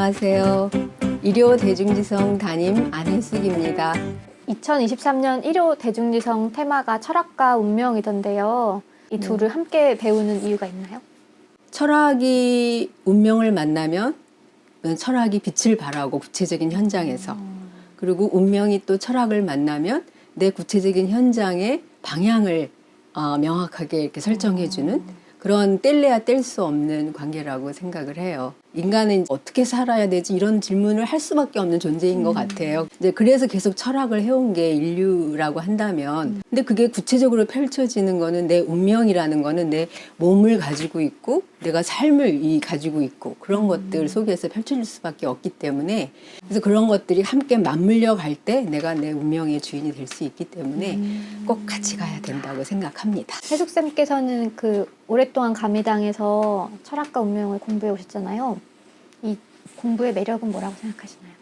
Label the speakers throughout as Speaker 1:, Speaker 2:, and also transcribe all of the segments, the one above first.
Speaker 1: 안녕하세요. 일요 대중지성 담임 안혜숙입니다.
Speaker 2: 2023년 일요 대중지성 테마가 철학과 운명이던데요. 이 둘을 함께 배우는 이유가 있나요?
Speaker 1: 철학이 운명을 만나면 철학이 빛을 발하고 구체적인 현장에서, 그리고 운명이 또 철학을 만나면 내 구체적인 현장의 방향을 명확하게 이렇게 설정해주는 그런 뗄래야 뗄 수 없는 관계라고 생각을 해요. 인간은 어떻게 살아야 되지? 이런 질문을 할 수밖에 없는 존재인 것 같아요. 이제 그래서 계속 철학을 해온 게 인류라고 한다면, 근데 그게 구체적으로 펼쳐지는 거는 내 운명이라는 거는 내 몸을 가지고 있고 내가 삶을 가지고 있고 그런 것들 속에서 펼쳐질 수밖에 없기 때문에, 그래서 그런 것들이 함께 맞물려 갈 때 내가 내 운명의 주인이 될 수 있기 때문에 꼭 같이 가야 된다고 생각합니다.
Speaker 2: 혜숙쌤께서는 오랫동안 감리당에서 철학과 운명을 공부해 오셨잖아요. 이 공부의 매력은 뭐라고 생각하시나요?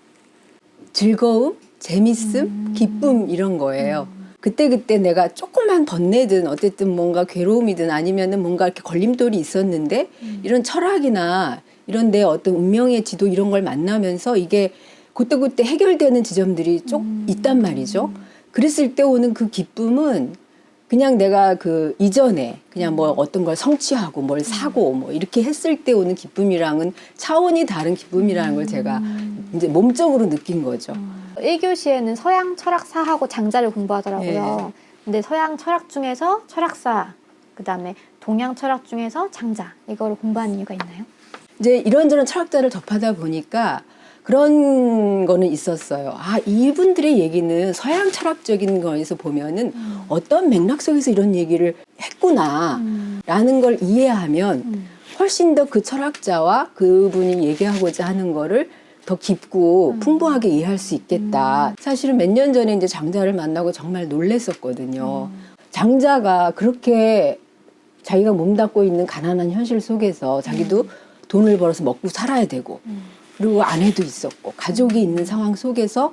Speaker 1: 즐거움, 재밌음, 기쁨 이런 거예요. 그때그때 내가 조금만 번뇌든 어쨌든 뭔가 괴로움이든 아니면은 뭔가 이렇게 걸림돌이 있었는데 이런 철학이나 이런 내 어떤 운명의 지도 이런 걸 만나면서 이게 그때그때 해결되는 지점들이 쭉 있단 말이죠. 그랬을 때 오는 그 기쁨은 그냥 내가 이전에 그냥 뭐 어떤 걸 성취하고 뭘 사고 뭐 이렇게 했을 때 오는 기쁨이랑은 차원이 다른 기쁨이라는 걸 제가 이제 몸적으로 느낀 거죠.
Speaker 2: 1교시에는 서양 철학사하고 장자를 공부하더라고요.
Speaker 1: 네.
Speaker 2: 근데 서양 철학 중에서 철학사, 그다음에 동양 철학 중에서 장자, 이거를 공부하는 이유가 있나요?
Speaker 1: 이제 이런저런 철학자를 접하다 보니까 그런 거는 있었어요. 이분들의 얘기는 서양 철학적인 거에서 보면은 어떤 맥락 속에서 이런 얘기를 했구나 라는 걸 이해하면 훨씬 더 그 철학자와 그분이 얘기하고자 하는 거를 더 깊고 풍부하게 이해할 수 있겠다. 사실은 몇 년 전에 이제 장자를 만나고 정말 놀랬었거든요. 장자가 그렇게 자기가 몸담고 있는 가난한 현실 속에서 자기도 돈을 벌어서 먹고 살아야 되고 그리고 아내도 있었고 가족이 있는 상황 속에서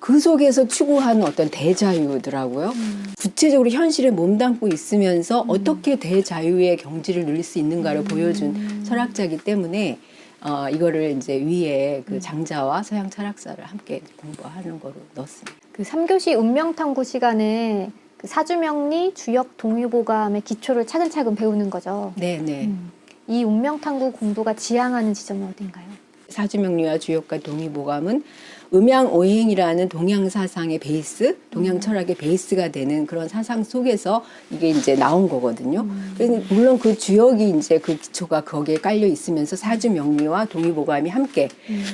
Speaker 1: 그 속에서 추구하는 어떤 대자유더라고요. 구체적으로 현실에 몸담고 있으면서 어떻게 대자유의 경지를 누릴 수 있는가를 보여준 철학자이기 때문에 이거를 이제 위에 그 장자와 서양 철학사를 함께 공부하는 거로 넣었습니다.
Speaker 2: 3교시 운명탐구 시간에 사주명리, 주역, 동의보감의 기초를 차근차근 배우는 거죠.
Speaker 1: 네네.
Speaker 2: 이 운명탐구 공부가 지향하는 지점은 어딘가요?
Speaker 1: 사주명리와 주역과 동의보감은 음양오행이라는 동양 사상의 베이스, 동양 철학의 베이스가 되는 그런 사상 속에서 이게 이제 나온 거거든요. 그래서 물론 그 주역이 이제 그 기초가 거기에 깔려 있으면서 사주명리와 동의보감이 함께.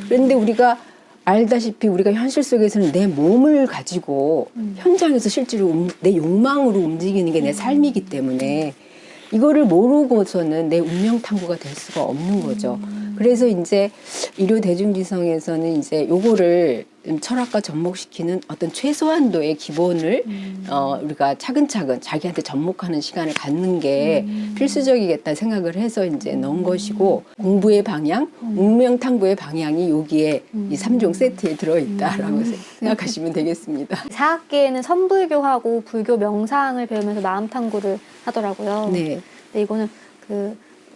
Speaker 1: 그런데 우리가 알다시피 우리가 현실 속에서는 내 몸을 가지고 현장에서 실제로 내 욕망으로 움직이는 게 내 삶이기 때문에 이거를 모르고서는 내 운명 탐구가 될 수가 없는 거죠. 그래서 이제 일요 대중지성에서는 이제 요거를 철학과 접목시키는 어떤 최소한도의 기본을 우리가 차근차근 자기한테 접목하는 시간을 갖는 게 필수적이겠다 생각을 해서 이제 넣은 것이고, 공부의 방향, 운명 탐구의 방향이 여기에 이 3종 세트에 들어있다라고 생각하시면 되겠습니다.
Speaker 2: 4학기에는 선불교하고 불교 명상을 배우면서 마음 탐구를 하더라고요.
Speaker 1: 네.
Speaker 2: 근데 이거는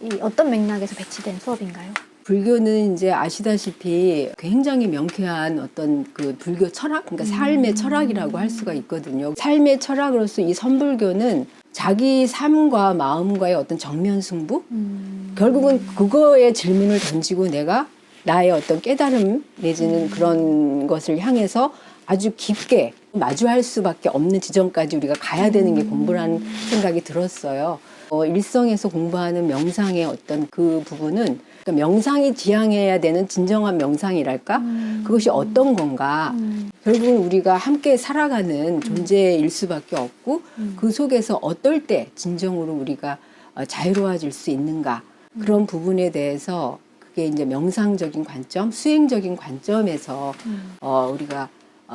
Speaker 2: 이 어떤 맥락에서 배치된 수업인가요?
Speaker 1: 불교는 이제 아시다시피 굉장히 명쾌한 어떤 그 불교 철학, 그러니까 삶의 철학이라고 할 수가 있거든요. 삶의 철학으로서 이 선불교는 자기 삶과 마음과의 어떤 정면 승부? 결국은 그거에 질문을 던지고 내가 나의 어떤 깨달음 내지는 그런 것을 향해서 아주 깊게 마주할 수밖에 없는 지점까지 우리가 가야 되는 게 공부라는 생각이 들었어요. 일성에서 공부하는 명상의 어떤 그 부분은, 그러니까 명상이 지향해야 되는 진정한 명상이랄까? 그것이 어떤 건가? 결국은 우리가 함께 살아가는 존재일 수밖에 없고 그 속에서 어떨 때 진정으로 우리가 자유로워질 수 있는가? 그런 부분에 대해서 그게 이제 명상적인 관점, 수행적인 관점에서 우리가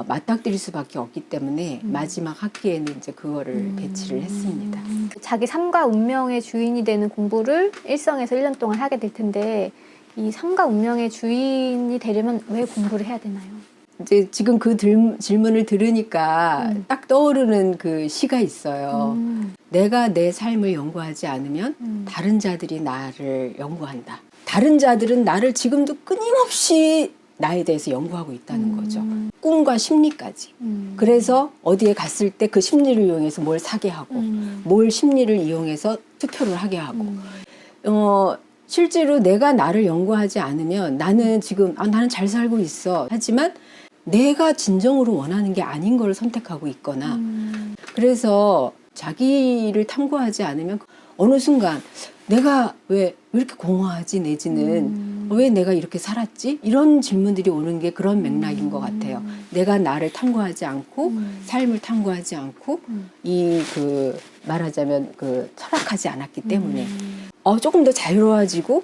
Speaker 1: 맞닥뜨릴 수밖에 없기 때문에 마지막 학기에는 이제 그거를 배치를 했습니다.
Speaker 2: 자기 삶과 운명의 주인이 되는 공부를 일성에서 1년 동안 하게 될 텐데, 이 삶과 운명의 주인이 되려면 왜 공부를 해야 되나요?
Speaker 1: 이제 지금 그 질문을 들으니까 딱 떠오르는 그 시가 있어요. 내가 내 삶을 연구하지 않으면 다른 자들이 나를 연구한다. 다른 자들은 나를 지금도 끊임없이 나에 대해서 연구하고 있다는 거죠. 꿈과 심리까지. 그래서 어디에 갔을 때 그 심리를 이용해서 뭘 사게 하고 뭘 심리를 이용해서 투표를 하게 하고 실제로 내가 나를 연구하지 않으면 나는 지금 나는 잘 살고 있어 하지만 내가 진정으로 원하는 게 아닌 걸 선택하고 있거나 그래서 자기를 탐구하지 않으면 어느 순간 내가 왜 이렇게 공허하지 내지는 왜 내가 이렇게 살았지? 이런 질문들이 오는 게 그런 맥락인 것 같아요. 내가 나를 탐구하지 않고 삶을 탐구하지 않고 이 말하자면 철학하지 않았기 때문에 조금 더 자유로워지고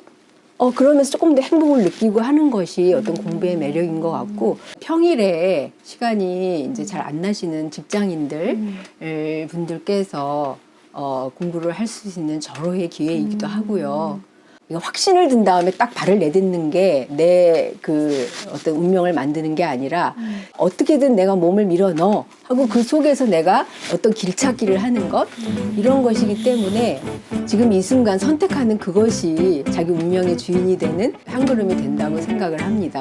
Speaker 1: 그러면서 조금 더 행복을 느끼고 하는 것이 어떤 공부의 매력인 것 같고 평일에 시간이 이제 잘 안 나시는 직장인들 분들께서 공부를 할 수 있는 절호의 기회이기도 하고요. 이거 확신을 든 다음에 딱 발을 내딛는 게 내 어떤 운명을 만드는 게 아니라 어떻게든 내가 몸을 밀어 넣어 하고 그 속에서 내가 어떤 길찾기를 하는 것 이런 것이기 때문에 지금 이 순간 선택하는 그것이 자기 운명의 주인이 되는 한 걸음이 된다고 생각을 합니다.